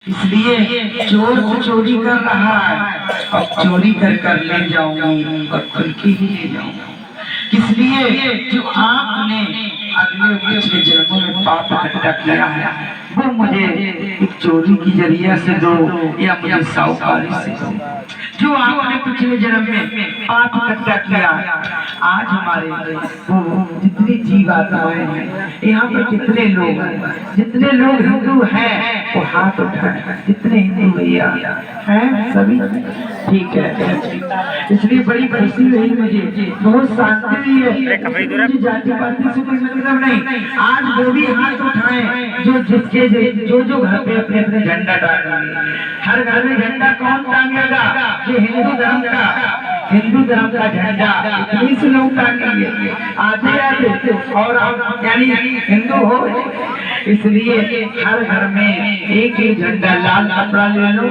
इसलिए चोर तो चोरी कर रहा है और चोरी कर कर ले जाऊंगी और खुल के ही ले जाऊंगी। इसलिए जो आपने अगले पिछले जन्मों में पाप इकट्ठा किया है वो मुझे एक चोरी की जरिया से दो या मुझे साहूकारी से दो। जो आपने पिछले जन्म में पाप इकट्ठा किया, आज हमारे वो जितने जीव आत्माएं हैं यहाँ पर जितने लोग हिंदू हैं वो हाथ उठाए। जितने हिंदू भैया हैं सभी ठीक है। इसलिए बड़ी खुशी हुई मुझे, बहुत शांति हुई है। जाति पाति से कोई मतलब नहीं। आज वो भी हाथ उठाए जो जिसके जो घर पे अपने अपने झंडा टांगे। हर घर में झंडा कौन टांगेगा? जो हिंदू धर्म का झंडा इतनी से लोग टांगेंगे आते और आप यानी हिंदू हो। इसलिए हर घर में एक ही झंडा, लाल कपड़ा ले लो,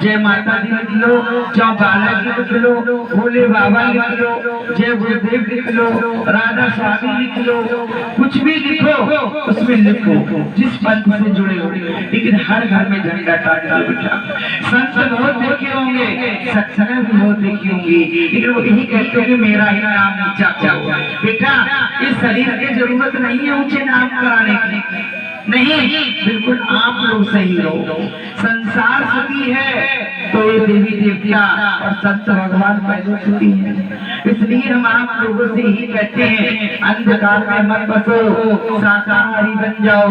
जय माता दी लिख लो, जय बालाजी लिख लो, भोले बाबा लिख लो, जय गुरुदेव लिख लो, राधा स्वामी लिख लो, कुछ भी लिखो उसमें लिखो जिस पंथ से जुड़े हो, लेकिन हर घर में झंडा टांगना बेटा। संत बहुत देखे होंगे, सत्संग भी बहुत देखी होंगी, लेकिन वो यही कहते हैं मेरा ही नाम नीचा जाओ। बेटा इस शरीर की जरूरत नहीं है ऊंचे नाम कराने की, नहीं, बिल्कुल आप लोग सही रहो। संसार सुखी है तो ये देवी देवता और संत भगवान पहले सुखी है। इसलिए हम आप लोगों से ही कहते हैं अंधकार में मत बसो, शाकाहारी बन जाओ,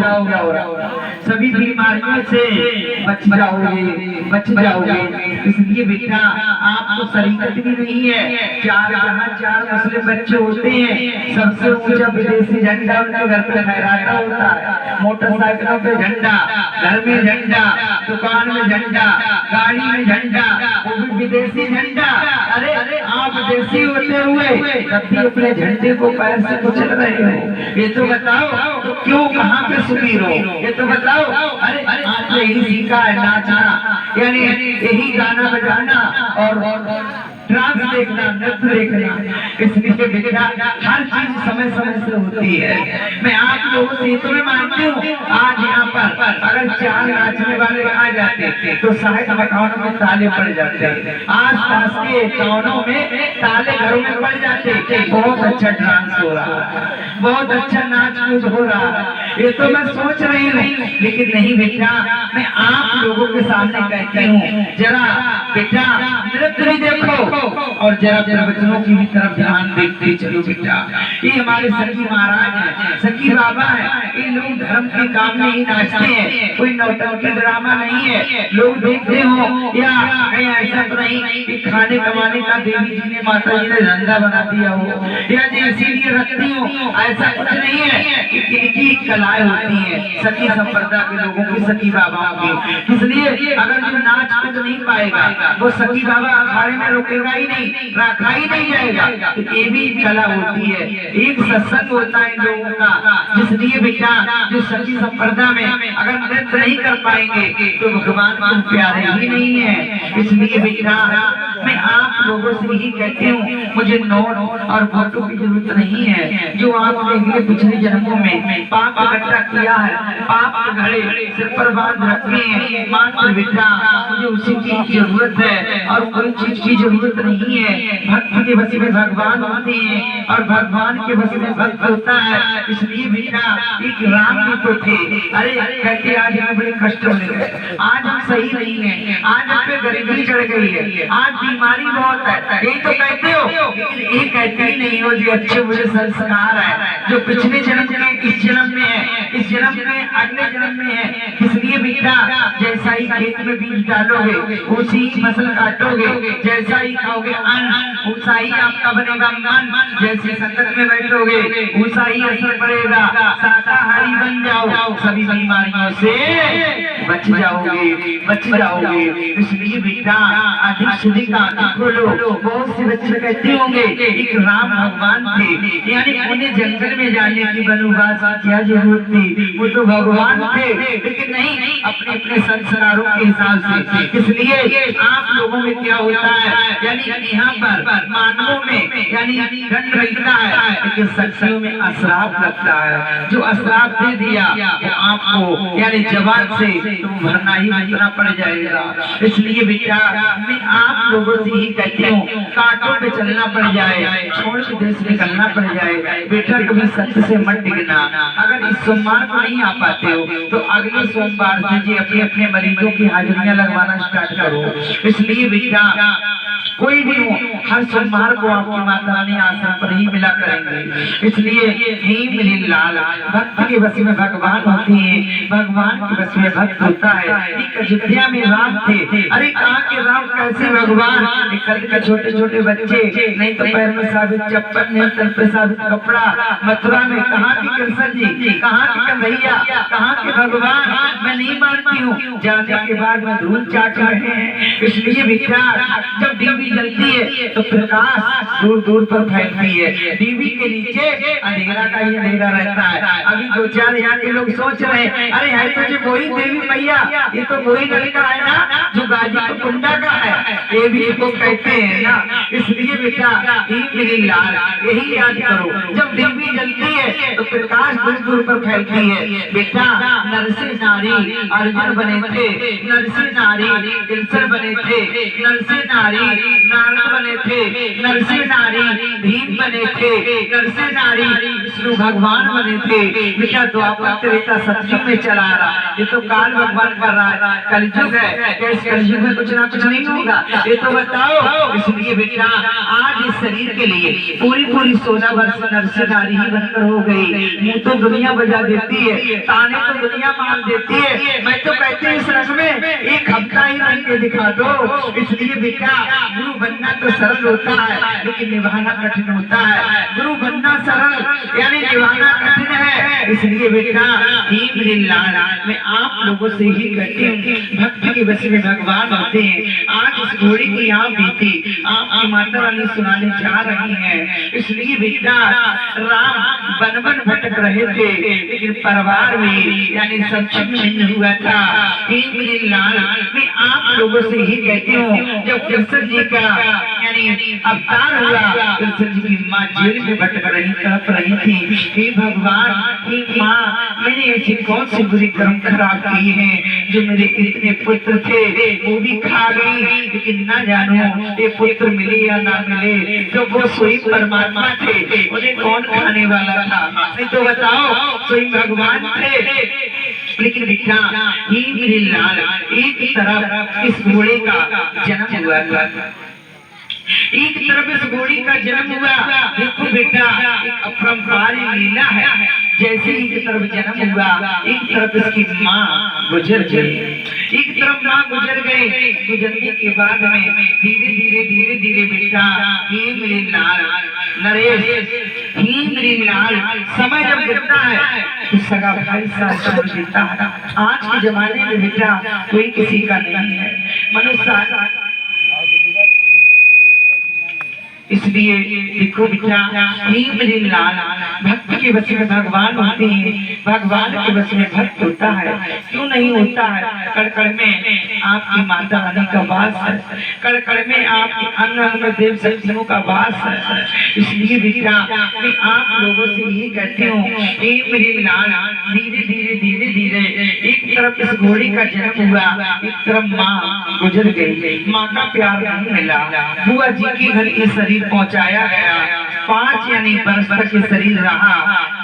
सभी बीमारियों से बच जाओगे। इसलिए बेटा आपको शरीकत भी नहीं है। चार मुस्लिम बच्चे होते हैं, सबसे ऊंचा विदेशी झंडा उनके घर पे फहराता होता है। मोटरसाइकिलों पे झंडा, घर में झंडा, दुकान में झंडा, गाड़ी में झंडा, वो भी विदेशी झंडा। अरे आप विदेशी होते हुए तब भी अपने झंडे को पैर से कुचल रहे हो। ये तो बताओ तो क्यों कहाँ पे सुनी रहो? ये तो बताओ। अरे आपने यही सीखा है नाचना, यानी यही गाना बजाना और डांस देखना, नृत्य देखना। इसलिए बेटा हर चीज समय समय से होती है। मैं आप लोगों से तो मैं मानती हूँ आज यहाँ पर अगर 4 नाचने वाले आ जाते तो शायद मकानों में ताले पड़ जाते, आस पास के टाउनों में ताले घरों में पड़ जाते। बहुत अच्छा डांस हो रहा है, बहुत अच्छा नाच कूद हो रहा है, ये तो मैं सोच रही हूँ। लेकिन नहीं बेटा, मैं आप लोगों के सामने कहती हूँ जरा बेटा नृत्य भी देखो और जरा प्रवचनों की भी तरफ ध्यान देखते चलो बेटा। ये हमारे सखी महाराज हैं, सखी बाबा हैं, ये लोग धर्म के काम में ही नाचते हैं, कोई नौटंकी ड्रामा नहीं है। लोग देखते हो या ऐसा तो नहीं कि खाने कमाने का देवी जी ने माता जी ने धंधा बना दिया हो या जी इसीलिए रखती हो, ऐसा कुछ नहीं है। इनकी कलाएं होती है सखी संप्रदाय के लोगों की, सखी बाबाओं की। इसलिए अगर जो नाच कूद नहीं पाएगा वो सखी बाबा अखाड़े में रुकेगा ही नहीं, रखा ही नहीं जाएगा। तो ये भी कला होती है, एक सत्संग होता है इन लोगों का। इसलिए बेटा जो सखी संप्रदाय में अगर नृत्य नहीं कर पाएंगे तो भगवान को प्यारे ही नहीं है। इसलिए बेटा मैं आप लोगों से यही कहती हूँ, मुझे नोट और फोटो की जरूरत नहीं है। जो आपने अगले पिछले जन्मों में पाप इकट्ठा किया है, पाप के घड़े सिर पर बांध रखे हैं, मात्र बेटा मुझे उसी की जरूरत है और कोई चीज की जरूरत नहीं है। भक्त के बस में भगवान होते हैं और भगवान के बस में भक्त होता है। इसलिए बेटा एक राम जी तो थे, अरे कहते आज हमें बड़े कष्ट मिल गए, आज हम सही नहीं है, आज हम पे गरीबी चढ़ गई है, आज बीमारी बहुत है, यही तो कहते हो। लेकिन ये कहते ही नहीं हो जो अच्छे बुरे संस्कार है जो पिछले जन्म के इस जन्म में है, इस जन्म में अगले जन्म में है। इसलिए बेटा जैसा ही खेत में बीज डालोगे उसी फसल काटोगे, जैसा ही खाओगे अन्न उसा ही आपका बनेगा मन, जैसे संकट में बैठोगे उसा ही असर पड़ेगा। शाकाहारी बन जाओ, सभी बीमारियों से बच जाओगे। इसलिए बेटा अधिक से अधिक आंखें खोलो। बहुत से बच्चे कहते होंगे एक राम भगवान थे, यानी उन्हें जंगल में जाने की वनवास की क्या जरूरत थी, वो तो भगवान थे। लेकिन नहीं, अपने अपने संस्कारों के हिसाब से इसलिए आप लोगों में क्या होता है, यानी यहाँ पर मानवों में यानी दंड मिलता है, लेकिन शक्तियों में अश्राप लगता है। जो अश्राप दे दिया वो आपको यानी जवान से तुम भरना ही भरना पड़ जाएगा। इसलिए बेटा मैं आप लोगों से ही कहती हूँ, कांटों पे चलना पड़ जाए, छोड़ के देश निकलना पड़ जाए, बेटा कभी सत्य से मत डिगना। अगर इस सोमवार को नहीं आ पाते हो तो अगले सोमवार से जी अपने अपने मरीजों की हाजिरियां लगवाना स्टार्ट करो। इसलिए बेटा कोई भी हो, हर सोमवार को आपकी माता रानी आश्रम पर ही मिला करेंगे। इसलिए हे मेरे लाल, भक्त के बस में भगवान होते हैं, भगवान के बस में भक्त होता है। एक अयोध्या में राम थे, अरे कहाँ के राम कैसे भगवान, कल के छोटे छोटे बच्चे, नहीं तो पैर में साबित चप्पल, नहीं तो पे साबित कपड़ा, मथुरा में कहाँ के कृष्ण जी, कहाँ के कन्हैया, कहाँ के भगवान, मैं नहीं मानती हूँ। जाने के बाद में धूल चाट रहे हैं। इसलिए बेटा जब दीवी जलती है तो प्रकाश दूर दूर पर फैलती है, दीवी के नीचे अंधेरा का ही अंधेरा रहता है। अभी दो चार यहाँ के लोग सोच रहे हैं, अरे है तो जो वही देवी मैया, ये तो वही लड़का है ना जो गाजीपुर कुंडा का है, ये भी इसको कहते हैं ना। इसलिए बेटा मेरी लाल यही याद करो, जब दीवी जलती है तो प्रकाश दूर दूर पर फैलती है। बेटा नर से नारी अर्जुन बने थे, नर से नारी कृष्ण बने थे, नर से नारी नारद बने थे, नर से नारी भीम बने थे, नर से नारी विष्णु भगवान बने थे। बेटा द्वापर त्रेता सतयुग में चला रहा, ये तो काल भगवान कर रहा है, कलयुग है, कैसे कलयुग में कुछ ना कुछ नहीं होगा, ये तो बताओ। इसलिए बेटा आज इस शरीर के लिए पूरी पूरी 16 वर्ष नर से नारी ही बनकर हो गई। मुँह तो दुनिया बजा देती है, ताने तो दुनिया मान देती है, मैं तो कहती हूँ इस रंग में एक हफ्ता ही रंग के दिखा दो। इसलिए बेटा गुरु बनना तो सरल होता है लेकिन निभाना कठिन होता है। गुरु बनना सरल यानी निभाना कठिन है। इसलिए बेटा मेरे लाल मैं आप लोगों से ही कहती हूँ, भक्त के बस में भगवान होते हैं। आज इस घोड़ी की यहाँ बीती आपकी माता रानी सुनाने जा रही है। इसलिए बेटा राम वन वन भटक रहे थे लेकिन परिवार में यानी संक्षिप्त में हुआ था। मेरे लाल मैं आप लोगों से ही कहती हूँ, जब कृष्ण जी का यानी अवतार हुआ, कृष्ण जी की माँ जेल में भटक रही तड़प रही थी। हे भगवान, हे माँ, मैंने ऐसी कौन सी बुरी कर्म खराब की है जो मेरे इतने पुत्र थे वो भी खा गई, लेकिन ना जानो ये पुत्र मिले या ना मिले, तो वो स्वयं परमात्मा थे, उन्हें कौन खाने वाला था? नहीं तो बताओ, स्वयं भगवान थे। लेकिन बेटा ही मेरे लाल एक तरफ इस घोड़े का जन्म हुआ था, एक तरफ इस घोड़ी का जन्म हुआ। देखो बेटा एक अपरंपार लीला है, जैसे एक तरफ जन्म हुआ एक तरफ इसकी माँ गुजर गई। एक तरफ माँ गुजर गए, गुजरने के बाद में धीरे धीरे धीरे धीरे बेटा ही मेरे लाल नरेश, ही मेरे लाल समय जब गिरता है तो सगा भाई साथ छोड़ देता है। आज के जमाने में बेटा कोई किसी का नहीं है, मनुष्य। इसलिए देखो बेटा ही मेरे लाल भक्त के बस में भगवान होते हैं, भगवान के बस में भक्त होता है। क्यों नहीं होता है? कड़कड़ में आपकी माता रानी का वास है, कड़कड़ में आपके अंग अंग में देव शक्तियों का वास है। इसलिए बेटा मैं आप लोगों से यही कहती हूँ, मेरे लाल धीरे धीरे धीरे धीरे एक तरफ इस घोड़ी का जन्म हुआ, एक तरफ माँ गुजर गई। माँ का प्यार नहीं मिला, बुआ जी के घर ये शरीर पहुंचाया गया, 5 यानी वर्ष तक ये शरीर रहा।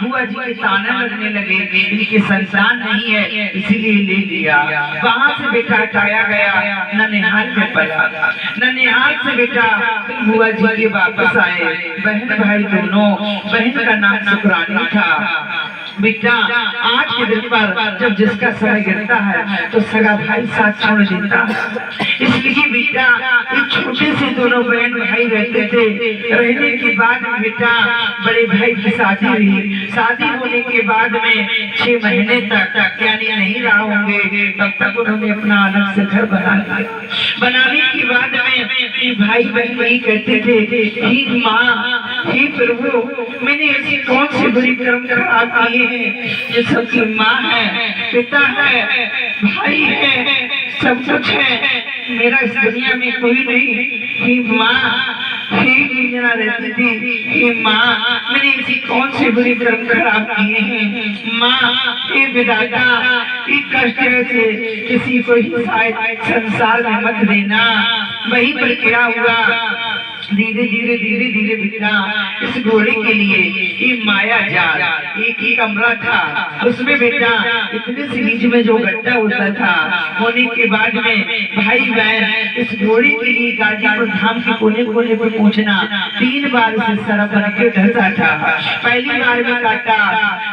बुआ जी के ताने लगने लगे, इनके संतान नहीं है इसीलिए ले लिया। वहां से बेटा हटाया गया, ननिहाल में पला, ननिहाल से बेटा बुआ जी के वापस आए। बहन भाई दोनों, बहन का नाम शुक्रानी था। बेटा आज के दिन पर जब जिसका समय गिरता है तो सगा भाई साथ छोड़ देता है। इसलिए बेटा एक छोटे से दोनों बहन भाई रहते थे। रहने के बाद में बेटा बड़े भाई की शादी हुई। शादी होने के बाद में 6 महीने तक यानी नहीं रहा होंगे, तब तक उन्होंने अपना अलग से घर बना लिया। बनाने के बाद में भाई बहन वही कहते थे, हे माँ, हे प्रभु, मैंने ऐसी कौन सी बुरी कर्म खराब किए हैं जो सबकी माँ है, पिता है, भाई है, सब कुछ है, मेरा इस दुनिया में कोई नहीं। हे माँ, हे जना रहती थी, हे माँ मैंने ऐसी कौन सी बुरी कर्म खराब किए हैं। माँ हे विधाता, ये कष्ट से किसी को ही शायद संसार में मत देना। वहीं पर क्या हुआ, धीरे धीरे धीरे धीरे बेटा इस घोड़े के लिए ये माया जाल, एक ही कमरा था उसमें बेटा इतने से बीच में जो गड्ढा होता था, होने के बाद में भाई बहन इस घोड़े के लिए गाजीपुर धाम के कोने कोने पर पहुंचना 3 बार इसे सरा बन के ढसा था। पहली बार में काटा,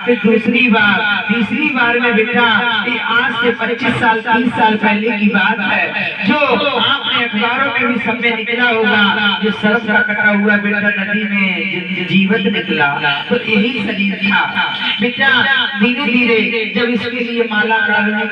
फिर दूसरी बार, तीसरी बार में बेटा ये आज से 25 साल 30 साल पहले की बात है, जो आपने अखबारों में भी सब में निकला होगा, जो सर्प का कटा हुआ बेटा नदी में जीवित निकला। तो यही शरीर था बेटा। धीरे धीरे जब इसके लिए माला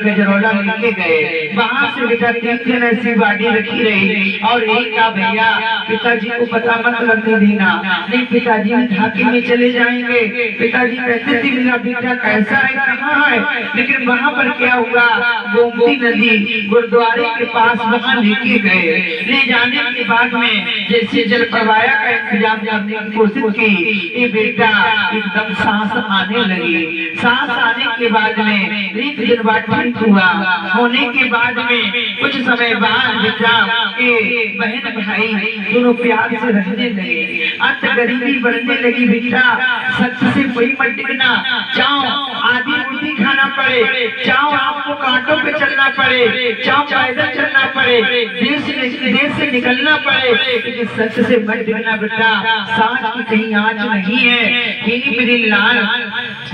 गजरौला लेके गए, वहां से बेटा 3 दिन ऐसी बाडी रखी रही और एक का भैया पिताजी को पता मत लगने देना, नहीं पिताजी ढाके में चले जाएंगे। पिताजी कहते थे मेरा बेटा कैसा है, कहाँ है, लेकिन वहां पर क्या हुआ, गोमती नदी गुरुद्वारे के पास वहां लेके गए। ले जाने के बाद में जैसे जल प्रवाह का इंतजाम करने की कोशिश की, ये बेटा एकदम सांस आने लगी। सांस आने के बाद में एक दिन बाद ठीक हुआ। होने के बाद में कुछ समय बाद बेटा ये बहन भाई दोनों प्यार से रहने लगे। अंत गरीबी बढ़ने लगी बेटा। सच से कोई मत टिकना, चाहो आधी रोटी खाना पड़े, चाहो आपको कांटों पे चलना पड़े, चाहो पैदल चलना पड़े, देश से निकलना पड़े, लेकिन सच से मत टिकना बेटा। सांस की कहीं आँच नहीं है। मेरी लाल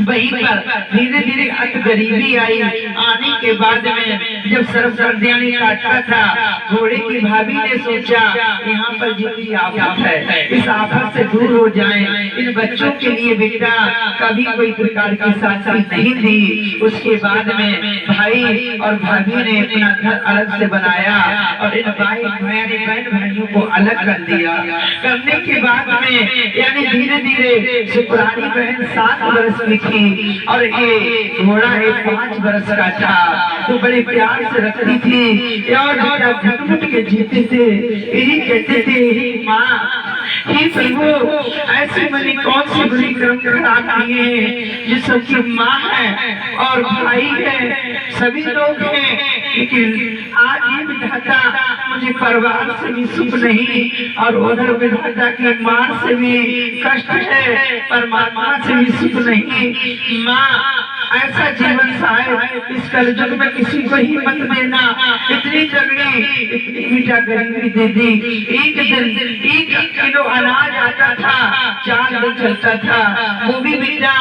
वहीं पर धीरे धीरे अत गरीबी आई। आने के बाद में जब सर्वसर्दिया ने काटा था, घोड़े की भाभी ने सोचा यहाँ पर जो भी आफत है इस आफत से दूर हो जाए। इन बच्चों के लिए बेटा कभी कोई प्रकार की शादी नहीं थी। उसके बाद में भाई और भाभी ने अपना घर अलग से बनाया और इन भाई बहन भाइयों को अलग कर दिया। करने के बाद में यानी धीरे धीरे सुपुरानी बहन 7 वर्ष की थी और ये घोड़ा 5 वर्ष का था। तो बड़े प्यार से रखती थी और बेटा घुट के जीते थे। यही कहते थे माँ हे प्रभु, ऐसी मैंने कौन सी बुरी कर्म खराब किए हैं, जिस सबकी माँ है और भाई है, सभी लोग हैं, लेकिन आज ये विधाता मुझे परिवार से भी सुख नहीं और उधर विधाता की मार से भी कष्ट है, परमात्मा से भी सुख नहीं। माँ ऐसा जीवन शायद इस कलयुग में किसी को ही मत देना। इतनी जगड़ी इतनी मीठा गरीबी दे दी। एक दिन 1 किलो अनाज आता था, 4 दिन चलता था। वो भी बेटा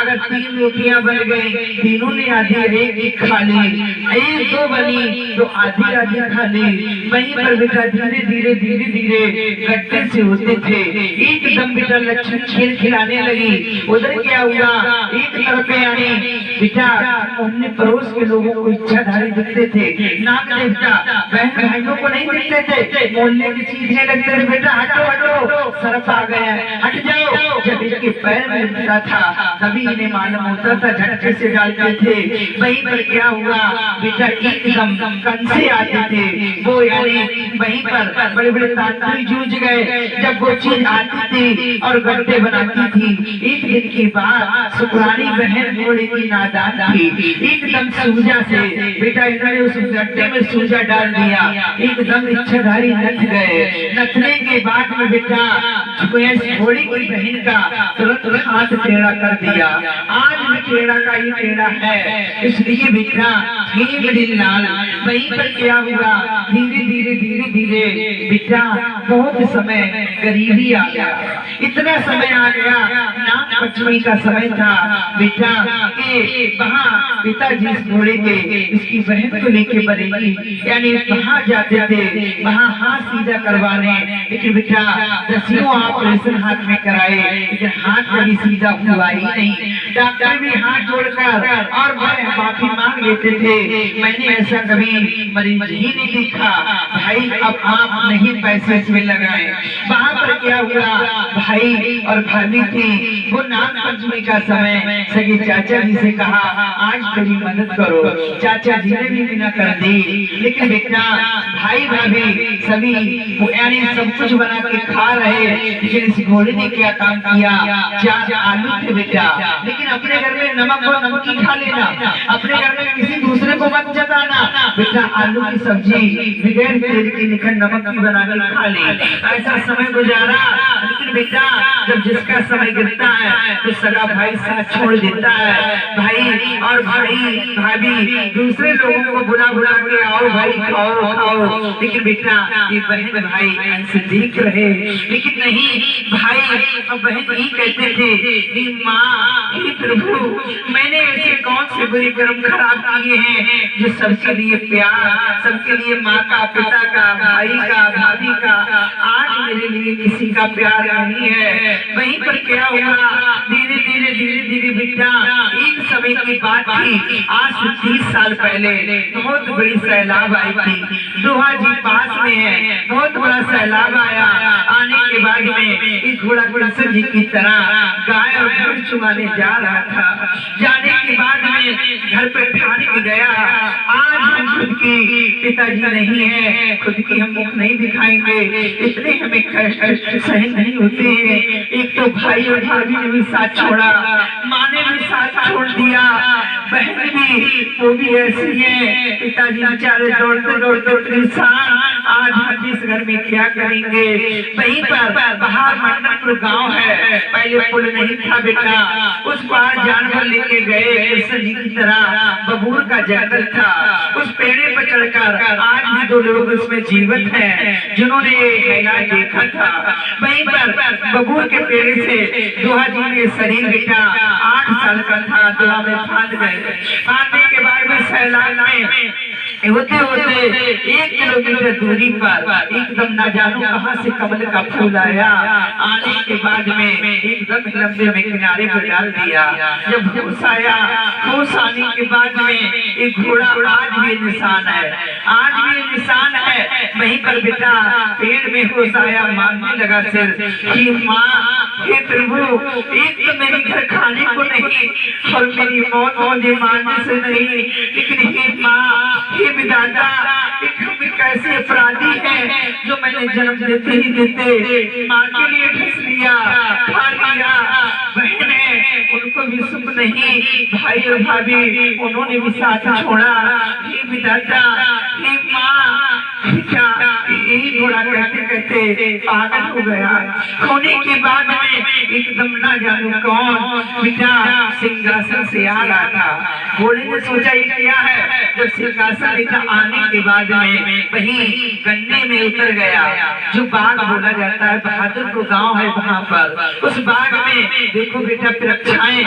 अगर 3 रोटियां बन गई, तीनों ने आधी एक खा ली, 1-2 बनी तो आधी आधी खा ली। वहीं पर बेटा धीरे धीरे धीरे धीरे गट्टे से होते थे। एकदम बेटा लक्ष्मी खेल खिलाने लगी। उधर क्या हुआ, एक तरफ आनी बेटा हमने पड़ोस के लोगों को इच्छाधारी दिखते थे, नाग देवता बहन भाइयों को नहीं दिखते थे, मोहल्ले की चीजें लगते थे। बेटा हटो हटो, सर्प आ गया, हट जाओ। जब इसके पैर में लगता था तभी इन्हें मालूम होता था, झटके से डालते थे। वहीं पर क्या हुआ बेटा, एकदम कंसे आते थे वो, यानी वहीं पर बड़े बड़े तांत्रिक जूझ गए। जब वो चीज आती थी और गड्ढे बनाती थी। एक दिन की बात, सुपुरानी बहन घोड़े की नादान थी, एकदम सूजा से बेटा इन्होंने उस गड्ढे में सूजा डाल दिया। एकदम इच्छाधारी नथ गए। नथने के बाद में बेटा घोड़ी की बहन का तुरंत हाथ टेढ़ा कर दिया। आज भी टेढ़ा का ये टेढ़ा है, इसलिए बेटा लाल वहीं पर क्या हुआ, धीरे धीरे धीरे धीरे बेटा बहुत समय गरीबी आ गया। इतना समय आ गया, नाग पंचमी का समय था बेटा के वहाँ पिताजी इस घोड़े के इसकी बहन को लेके बरेली यानी वहाँ जाते थे, वहाँ हाथ सीधा करवाने। लेकिन बेटा दसियों ऑपरेशन हाथ में कराए, लेकिन हाथ कभी सीधा हुआ ही नहीं। डॉक्टर भी हाथ जोड़कर और माफी मांग लेते थे, मैंने ऐसा कभी मरीज ही नहीं देखा। भाई अब आप नहीं पैसे इसमें लगाए। वहाँ पर क्या हुआ, भाई और भाभी थी, वो नाग पंचमी का समय सगे चाचा जी से कहा आज थोड़ी मदद करो। चाचा जी ने भी बिना कर दी, लेकिन बेटा भाई भाभी सभी यानी सब कुछ बना के खा रहे, लेकिन इस घोड़े ने क्या काम किया, 4 आलू थे बेटा, लेकिन अपने घर में नमक और नमकी खा लेना, अपने घर में किसी दूसरे को मत जताना। बेटा आलू की सब्जी बगैर तेल के निकल नमक की बना के खा ले। ऐसा समय गुजारा, लेकिन बेटा जब जिसका समय गिरता है तो सगा भाई साथ छोड़ देता है। भाई और भाई भाभी दूसरे लोगों को बुला बुला के आओ भाई खाओ खाओ, लेकिन बेटा ये बहन भाई ऐसे देख रहे, लेकिन नहीं भाई और बहन ही कहते थे माँ हे प्रभु मैंने ऐसे कौन से बुरे कर्म खराब किए हैं जो सबके लिए प्यार, सबके लिए माँ का, पिता का, भाई का, भाभी का, आज मेरे लिए किसी का प्यार नहीं है। वहीं पर क्या हुआ, धीरे धीरे धीरे धीरे बेटा एक समय की बात थी, आज से 30 साल पहले बहुत बड़ी सैलाब आई थी। दोहा जी पास में है, बहुत बड़ा सैलाब आया। आने के बाद में एक घोड़ा कृष्ण जी की तरह गाय और भेड़ चुगाने जा रहा था। जाने के बाद में घर पे ठान के गया आज हम खुद की पिताजी नहीं है, खुद की हम मुख नहीं दिखाएंगे, इतने हमें कष्ट सहन नहीं होते हैं। एक तो भाई और भाभी ने भी साथ छोड़ा, माँ ने भी साथ छोड़ दिया, बहन भी वो भी ऐसी है, पिताजी बेचारे दौड़ते दौड़ते परेशान, आज हम इस घर में क्या करेंगे। वहीं पर बाहर मंडलपुर गांव है, पहले पुल नहीं था बेटा, उस पार जानवर लेके गए कृष्ण जी की तरह। बबूर का जंगल था, उस पेड़े पर चढ़कर आज भी 2 लोग उसमें जीवित हैं जिन्होंने मेला देखा था। वहीं पर बबूर के पेड़े से दोहा जी ने शरीर बेटा 8 साल का था, दोहा में फांद गए। फांदने के बाद में सैलाब में होते होते 1 किलोमीटर दूरी पर एकदम ना जानो कहां से कमल का फूल आया। आने के बाद में एकदम लंबे में किनारे पर डाल दिया। जब होश आया, होश आने के बाद में एक घोड़ा आज भी निशान है, आज भी निशान है। वहीं पर बेटा पेड़ में होश आया, मांगने लगा सिर कि माँ हे प्रभु एक तो मेरे घर खाने को नहीं और मेरी मौत मुझे मारने से नहीं, लेकिन हे माँ हे विधाता हम कैसे अपराधी हैं जो मैंने जन्म देते ही देते माँ के लिए ढस लिया, खा लिया। बहन है उनको भी सुख नहीं, भाई और भाभी उन्होंने भी साथ छोड़ा। हे विधाता हे माँ क्या यही घोड़ा कहते कहते पागल हो गया। होने के बाद में एकदम ना जानो कौन बेटा सिंहासन से आ रहा था। घोड़े ने सोचा ये क्या है, जब सिंहासन बेटा आने के बाद में वही गन्ने में उतर गया। जो बाग बोला जाता है, बहादुरपुर गांव है वहाँ पर, उस बाग में देखो बेटा प्रक्षाएं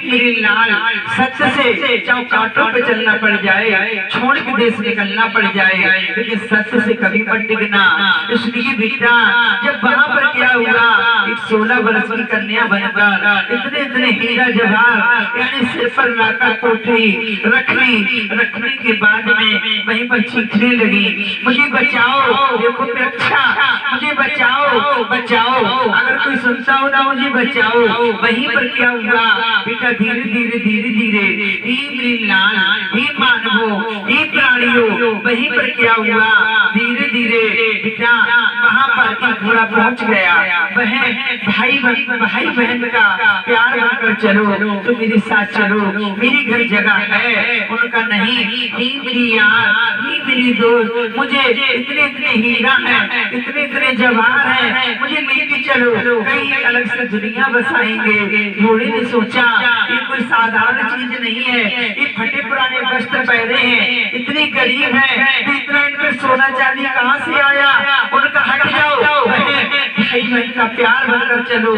मेरे लाल सत्य से चौकाटों पे चलना पड़ जाए, छोड़ के देश निकलना पड़ जाए, लेकिन सत्य से कभी मत टिकना। इसलिए बेटा जब वहाँ पर क्या हुआ, एक 16 वर्ष की कन्या बनकर इतने इतने हीरा जवाहर यानी सिर पर लाकर कोठी रखने के बाद में वहीं पर चीखने लगी मुझे बचाओ, देखो प्रक्षा मुझे बचाओ बचाओ, अगर कोई सुनता हो ना मुझे बचाओ। वहीं पर क्या हुआ बेटा धीरे धीरे धीरे धीरे मेरी लाल हे मानवो हे प्राणियों, वहीं पर क्या हुआ धीरे धीरे बेटा वहाँ पर घोड़ा पहुँच गया। बहन भाई बहन का प्यार बनकर चलो तो मेरे साथ चलो, मेरी घर जगह है उनका नहीं, ही मेरी यार ही मेरी दोस्त, मुझे इतने इतने हीरा है, इतने इतने जवाहर है, मुझे लेके चलो, कहीं अलग से दुनिया बसाएंगे। घोड़े ने सोचा ये कोई साधारण चीज नहीं है, ये फटे पुराने वस्त्र पहने हैं, इतनी गरीब है तो इतना इनमें सोना चांदी कहाँ से आया, उनका हट जाओ, भाई बहन का प्यार बनकर चलो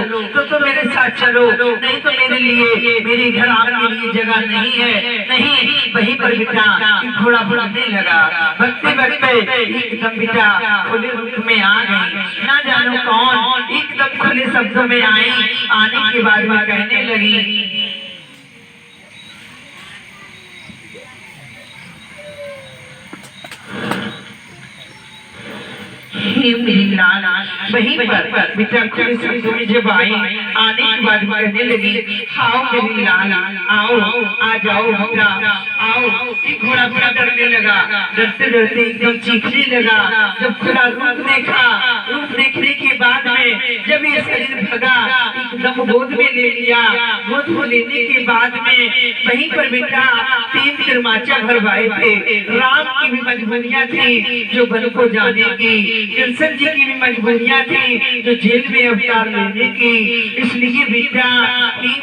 तो मेरे साथ चलो, नहीं तो मेरे लिए मेरे घर आपके लिए जगह नहीं है। नहीं वहीं पर बेटा घोड़ा बढ़ने लगा, भगते भगते एकदम बेटा खुले रूप में आ गई, ना जानो कौन एकदम शब्दों में आई। आने के बाद में कहने लगी, मेरी लाल वहीं पर बेटा खुले शब्दों में जब आई, आने के बाद कहने लगी, आओ मेरी लाल, आओ आ जाओ बेटा आओ। घोड़ा बड़ा डरने लगा, डरते डरते एकदम चीखने लगा। जब खुला रूप देखा, रूप देखने के बाद में जब ये शरीर भगा, एकदम गोद में ले लिया। गोद में लेने के बाद में वहीं पर बेटा 3 तिरमाचा भरवाए थे। राम की भी मजबूरियां थी जो वन को जाने की, कृष्ण जी की भी मजबूरियां थी जो जेल में अवतार लेने की। इसलिए बेटा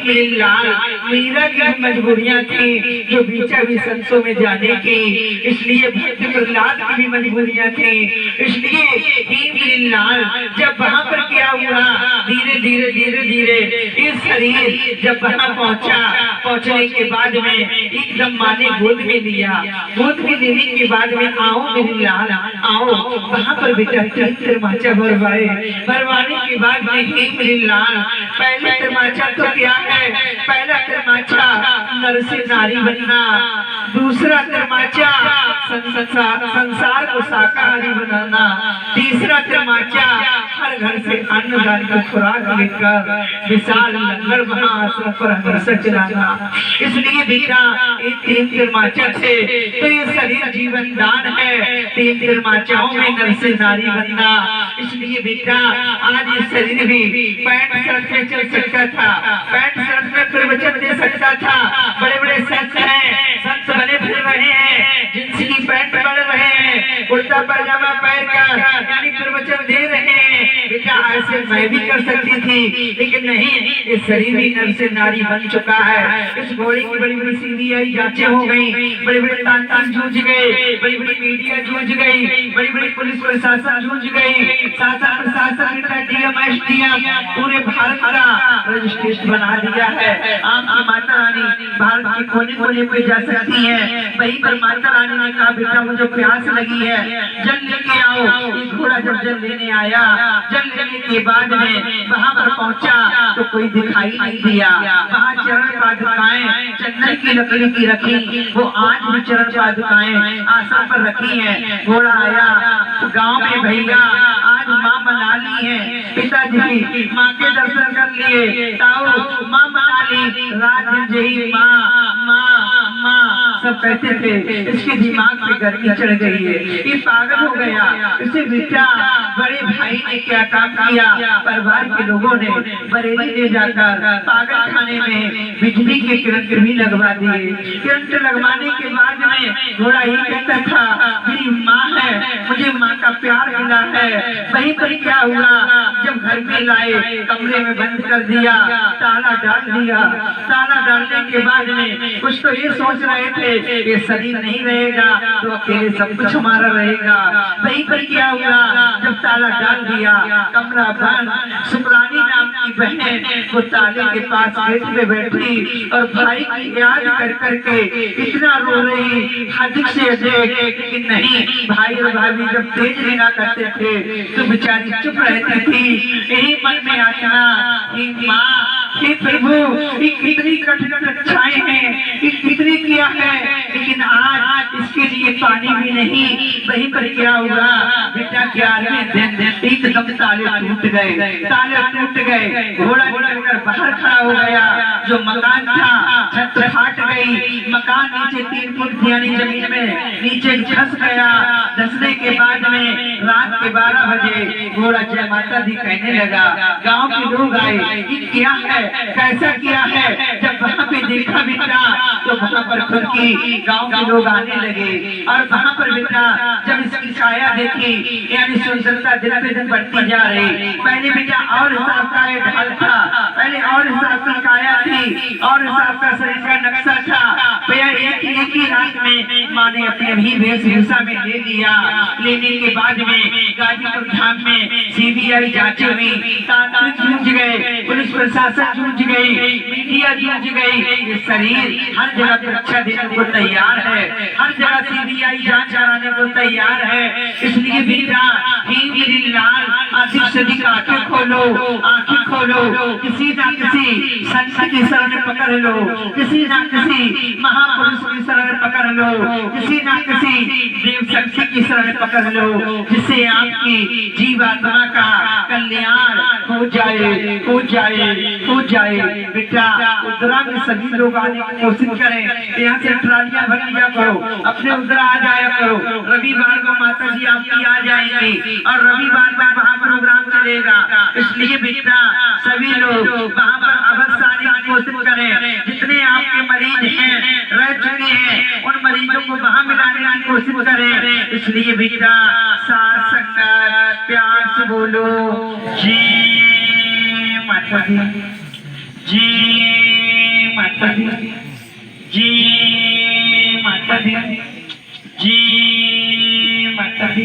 मेरे लाल मीरा की भी मजबूरियां थी जो बीचा भी संतों में जाने की। इसलिए भक्त प्रहलाद की भी मजबूरियां थी। इसलिए मेरे लाल जब वहाँ पर क्या हुआ, धीरे धीरे धीरे धीरे इस शरीर जब वहाँ पहुँचा, पहुँचने के बाद में एकदम माँ ने गोद में लिया। गोद में लेने के बाद में आओ मेरे लाल आओ। वहाँ पर बेटा 3 तिरमाचा भरवाए। भरवाने के बाद में मेरे लाल पहले तिरमाचा तो क्या है, पहला तिरमाचा नर से नारी बनना, दूसरा तिरमाचा संसार को शाकाहारी बनाना, तीसरा तिरमाचा हर घर से अन्नदान की खुराक लेकर विशाल लंगर महाआश्रम पर हमेशा चलाना। इसलिए बेटा 3 तिरमाचा थे तो ये शरीर जीवन दान है। 3 तिरमाचाओं में नर से नारी बनना। इसलिए बेटा आज ये शरीर भी पैंट शर्ट में चल सकता था, पैंट शर्ट में प्रवचन दे सकता था। बड़े बड़े संत हैं, संत बने फिर रहे हैं, जिनसी की पैंट पहन रहे हैं, कुर्ता पैजामा पहन कर यानी प्रवचन दे रहे हैं। बेटा ऐसे मैं भी कर सकती थी, लेकिन नहीं, ये शरीर भी नर से नारी बन चुका है। इस घोड़े की बड़ी बड़ी सीबीआई जांचें हो गई, बड़े बड़े तांत्रिक जूझ गए, बड़ी बड़ी मीडिया जूझ गई, बड़ी बड़ी पुलिस प्रशासन जूझ गई, शासन प्रशासन पूरे भारत का रजिस्ट्रेशन बना दिया है। आपकी माता रानी भारत के कोने कोने पे जा सकती है। वहीं पर माता रानी ने कहा, बेटा मुझे प्यास लगी है, जल लेके आओ। एक घोड़ा जब जल लेने आया, जल लेने के बाद में वहाँ पर पहुँचा तो कोई दिखाई नहीं दिया। वहाँ चरण पादुकाएं चंदन की लकड़ी की रखी, वो आज भी चरण पादुकाएं आसन पर रखी है। घोड़ा आया गाँव में, भैया आज माँ मना ली है, पिताजी माँ के दर्शन कर लिए, ताऊ माँ मना ली, रात जही माँ माँ माँ सब कहते थे। इसके दिमाग में गर्मी चढ़ गई है, ये पागल हो गया। इसे बेटा बड़े भाई ने क्या काम किया, परिवार के लोगों ने बरेली ले जाकर पागल खाने में बिजली के करंट भी लगवा दिए। करंट लगवाने के बाद में घोड़ा ही कहता था, मेरी माँ है, मुझे माँ का प्यार मिला है। वहीं पर क्या हुआ, जब घर में लाए कमरे में बंद कर दिया, ताला डाल दिया। ताला डालने के बाद में कुछ तो ये सोच रहे थे, ये शरीर नहीं रहेगा तो अकेले सब कुछ हमारा रहेगा। वहीं पर क्या हुआ, जब ताला डाल दिया, कमरा बंद, सुमरानी नाम की बहन वो ताले के पास गेट में बैठी और भाई की याद कर करके इतना रो रही, अधिक से अधिक। लेकिन नहीं, भाई और भाभी जब तेज निगाह करते थे तो बेचारी चुप रहती थी। यही मन में आना, माँ हे प्रभु, ये कितनी कठिन कक्षाएं हैं, ये कितनी किया है, लेकिन आज इसके लिए पानी भी नहीं। वहीं पर क्या हुआ, बेटा 11वें दिन एकदम ताले टूट गए, ताले टूट गए। घोड़ा निकलकर बाहर खड़ा हो गया। जो मकान था छत फाट गई, मकान नीचे 3 फुट यानी जमीन में नीचे धंस गया। धंसने के बाद में रात के 12 बजे घोड़ा जय माता दी कहने लगा। गांव के लोग आए, ये क्या है, कैसा किया है। जब वहाँ पे देखा बेटा तो वहाँ पर खुद की गांव के लोग आने लगे और वहाँ पर बेटा जब इसकी काया देखी, यानी सुंदरता दिन पे दिन बढ़ती जा रही। पहले बेटा और हिसाब का ढाल था, पहले और हिसाब की काया थी, और हिसाब का शरीर का नक्शा था। भैया एक ही रात में माँ ने अपने भी वेशभूषा में ले लिया। लेने के बाद में गाजीपुर धाम में सीबीआई जांचें हुई, तांत्रिक जूझ गए, पुलिस प्रशासन जूझ गई, मीडिया जूझ गई। ये शरीर हर जगह परीक्षा देने को तैयार है, हर जगह सीबीआई जांच कराने को तैयार है। इसलिए बेटा लाल अधिक से अधिक आंखें खोलो, आंखें खोलो, किसी ना किसी संत की शरण पकड़ लो, किसी ना किसी महापुरुष की शरण पकड़ लो, किसी ना किसी देव शक्ति की शरण पकड़ लो, जिससे आपकी जीवात्मा का कल्याण हो जाए, हो जाए, हो जाए। बेटा उधरा में सभी लोग आने की कोशिश करें, यहाँ से ट्रालियां भर लिया करो, अपने उधर आ जाया करो। रविवार को माता जी आपकी आ जाएंगी और रविवार में वहाँ प्रोग्राम चलेगा, इसलिए बेटा सभी लोग वहाँ पर अवश्य आने की कोशिश करें। जितने आपके मरीज हैं, रह चुके हैं, उन मरीजों को वहाँ मिलाने की कोशिश करें। इसलिए बेटा साथ संगत प्यार से बोलो जी माता दी, जी माता दी, जी माता दी, जी माता दी।